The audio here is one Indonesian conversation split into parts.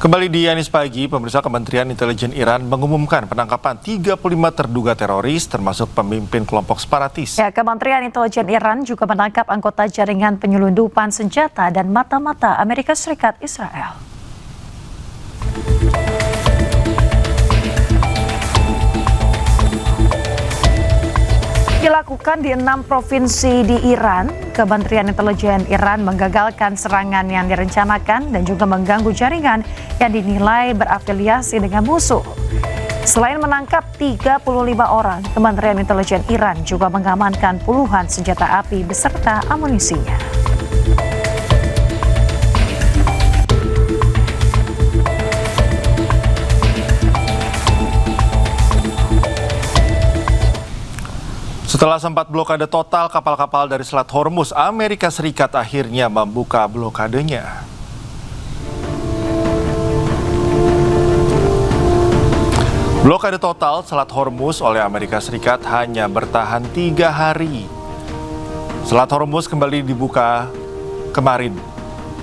Kembali di Yanis Pagi, pemirsa, Kementerian Intelijen Iran mengumumkan penangkapan 35 terduga teroris termasuk pemimpin kelompok separatis. Ya, Kementerian Intelijen Iran juga menangkap anggota jaringan penyelundupan senjata dan mata-mata Amerika Serikat Israel. Dilakukan di 6 provinsi di Iran, Kementerian Intelijen Iran menggagalkan serangan yang direncanakan dan juga mengganggu jaringan yang dinilai berafiliasi dengan musuh. Selain menangkap 35 orang, Kementerian Intelijen Iran juga mengamankan puluhan senjata api beserta amunisinya. Setelah sempat blokade total kapal-kapal dari Selat Hormuz, Amerika Serikat akhirnya membuka blokadenya. Blokade total Selat Hormuz oleh Amerika Serikat hanya bertahan 3 hari. Selat Hormuz kembali dibuka kemarin.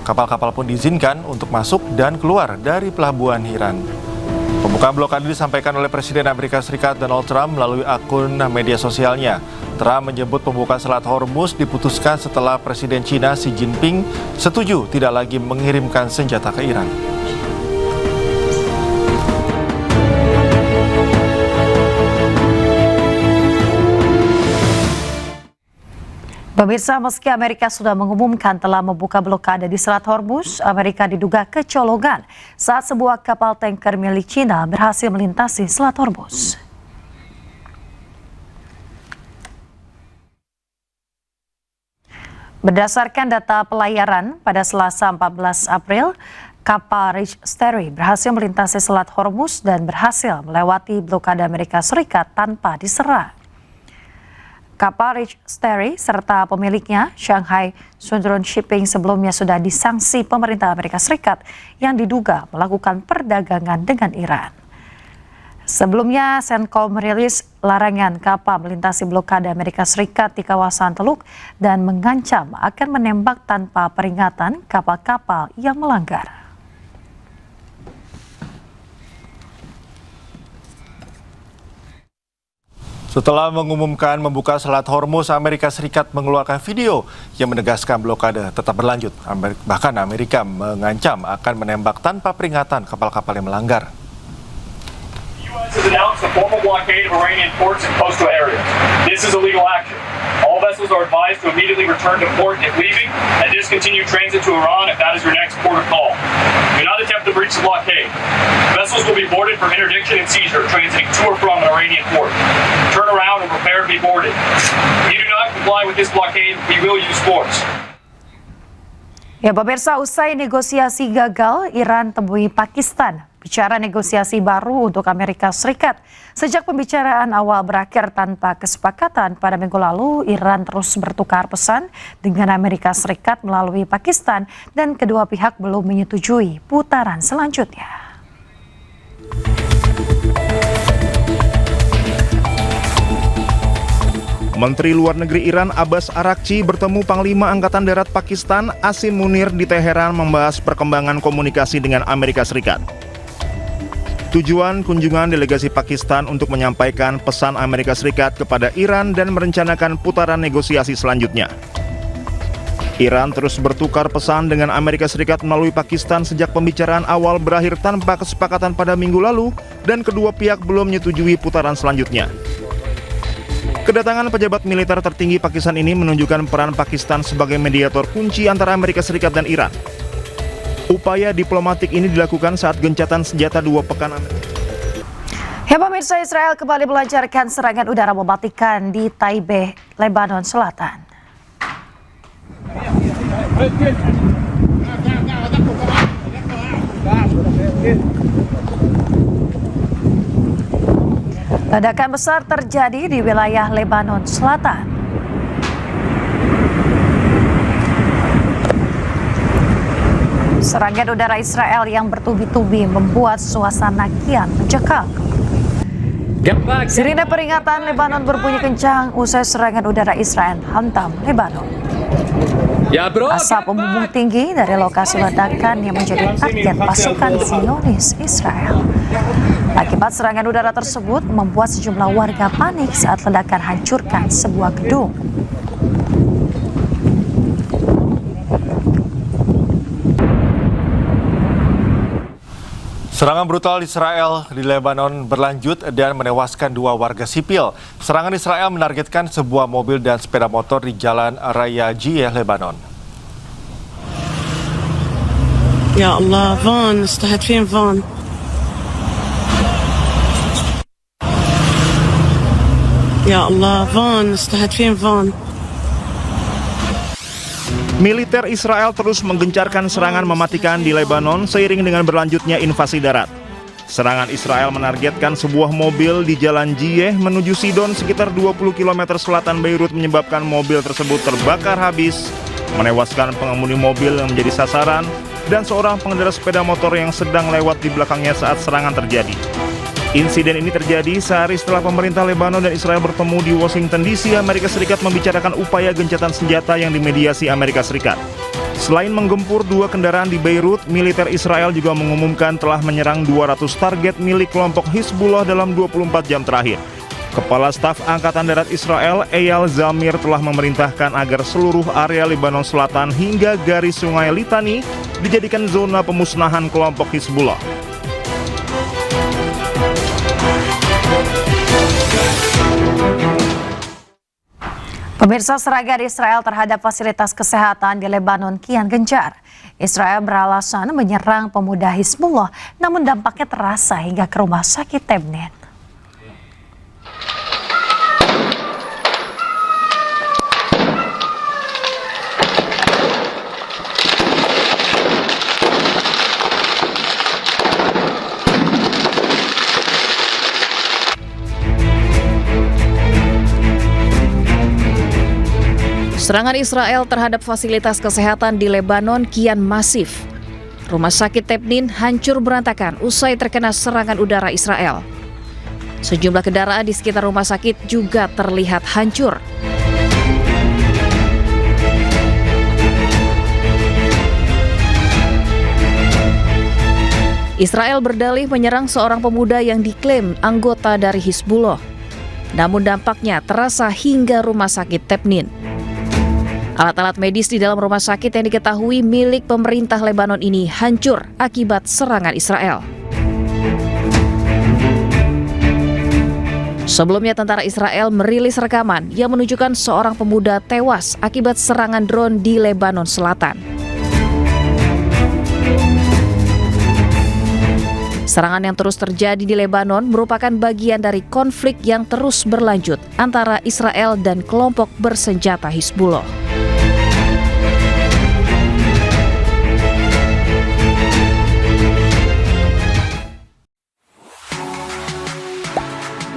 Kapal-kapal pun diizinkan untuk masuk dan keluar dari pelabuhan Iran. Pembukaan blokade disampaikan oleh Presiden Amerika Serikat Donald Trump melalui akun media sosialnya. Trump menyebut pembukaan Selat Hormuz diputuskan setelah Presiden Cina Xi Jinping setuju tidak lagi mengirimkan senjata ke Iran. Pemirsa, meski Amerika sudah mengumumkan telah membuka blokade di Selat Hormuz, Amerika diduga kecolongan saat sebuah kapal tanker milik Cina berhasil melintasi Selat Hormuz. Berdasarkan data pelayaran, pada Selasa 14 April, kapal Rich Sterry berhasil melintasi Selat Hormuz dan berhasil melewati blokade Amerika Serikat tanpa diserang. Kapal Rich Sterry serta pemiliknya, Shanghai Sundron Shipping, sebelumnya sudah disangsi pemerintah Amerika Serikat yang diduga melakukan perdagangan dengan Iran. Sebelumnya, CENTCOM merilis larangan kapal melintasi blokade Amerika Serikat di kawasan Teluk dan mengancam akan menembak tanpa peringatan kapal-kapal yang melanggar. Setelah mengumumkan membuka Selat Hormuz, Amerika Serikat mengeluarkan video yang menegaskan blokade tetap berlanjut. Bahkan Amerika mengancam akan menembak tanpa peringatan kapal-kapal yang melanggar. U.S. has announced a formal blockade of Iranian ports and coastal areas. This is illegal action. All vessels are advised to immediately return to port if leaving and discontinue transit to Iran if that is your next port of call. Do not attempt to breach the blockade. Vessels will be boarded for interdiction and seizure transiting to or from an Iranian port. Turn around and prepare to be boarded. If you do not comply with this blockade, we will use force. Ya, pemirsa, usai negosiasi gagal, Iran temui Pakistan. Bicara negosiasi baru untuk Amerika Serikat. Sejak pembicaraan awal berakhir tanpa kesepakatan pada minggu lalu, Iran terus bertukar pesan dengan Amerika Serikat melalui Pakistan dan kedua pihak belum menyetujui putaran selanjutnya. Menteri Luar Negeri Iran Abbas Araghchi bertemu Panglima Angkatan Darat Pakistan Asim Munir di Teheran membahas perkembangan komunikasi dengan Amerika Serikat. Tujuan kunjungan delegasi Pakistan untuk menyampaikan pesan Amerika Serikat kepada Iran dan merencanakan putaran negosiasi selanjutnya. Iran terus bertukar pesan dengan Amerika Serikat melalui Pakistan sejak pembicaraan awal berakhir tanpa kesepakatan pada minggu lalu dan kedua pihak belum menyetujui putaran selanjutnya. Kedatangan pejabat militer tertinggi Pakistan ini menunjukkan peran Pakistan sebagai mediator kunci antara Amerika Serikat dan Iran. Upaya diplomatik ini dilakukan saat gencatan senjata 2 pekan. Ya, pemirsa, Israel kembali melancarkan serangan udara mematikan di Taipei, Lebanon Selatan. Ledakan besar terjadi di wilayah Lebanon Selatan. Serangan udara Israel yang bertubi-tubi membuat suasana kian mencekam. Sirine peringatan Lebanon berbunyi kencang usai serangan udara Israel hantam Lebanon. Ya bro. Asap membumbung tinggi dari lokasi ledakan yang menjadi target pasukan Zionis Israel. Akibat serangan udara tersebut membuat sejumlah warga panik saat ledakan hancurkan sebuah gedung. Serangan brutal Israel di Lebanon berlanjut dan menewaskan 2 warga sipil. Serangan Israel menargetkan sebuah mobil dan sepeda motor di Jalan Raya Jiyeh, Lebanon. يا الله فان استهد فين فان يا الله فان استهد فين فان. Militer Israel terus menggencarkan serangan mematikan di Lebanon seiring dengan berlanjutnya invasi darat. Serangan Israel menargetkan sebuah mobil di Jalan Jiyeh menuju Sidon sekitar 20 km selatan Beirut menyebabkan mobil tersebut terbakar habis, menewaskan pengemudi mobil yang menjadi sasaran, dan seorang pengendara sepeda motor yang sedang lewat di belakangnya saat serangan terjadi. Insiden ini terjadi sehari setelah pemerintah Lebanon dan Israel bertemu di Washington DC, Amerika Serikat membicarakan upaya gencatan senjata yang dimediasi Amerika Serikat. Selain menggempur 2 kendaraan di Beirut, militer Israel juga mengumumkan telah menyerang 200 target milik kelompok Hizbullah dalam 24 jam terakhir. Kepala Staf Angkatan Darat Israel, Eyal Zamir, telah memerintahkan agar seluruh area Lebanon Selatan hingga garis sungai Litani dijadikan zona pemusnahan kelompok Hizbullah. Pemirsa, serangan Israel terhadap fasilitas kesehatan di Lebanon kian gencar. Israel beralasan menyerang pemuda Hizbullah, namun dampaknya terasa hingga ke rumah sakit Temnin. Serangan Israel terhadap fasilitas kesehatan di Lebanon kian masif. Rumah sakit Temnin hancur berantakan usai terkena serangan udara Israel. Sejumlah kendaraan di sekitar rumah sakit juga terlihat hancur. Israel berdalih menyerang seorang pemuda yang diklaim anggota dari Hizbullah. Namun dampaknya terasa hingga rumah sakit Temnin. Alat-alat medis di dalam rumah sakit yang diketahui milik pemerintah Lebanon ini hancur akibat serangan Israel. Sebelumnya, tentara Israel merilis rekaman yang menunjukkan seorang pemuda tewas akibat serangan drone di Lebanon Selatan. Serangan yang terus terjadi di Lebanon merupakan bagian dari konflik yang terus berlanjut antara Israel dan kelompok bersenjata Hizbullah.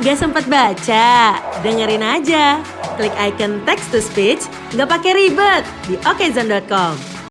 Gak sempat baca? Dengerin aja. Klik icon text to speech, gak pakai ribet di okezone.com.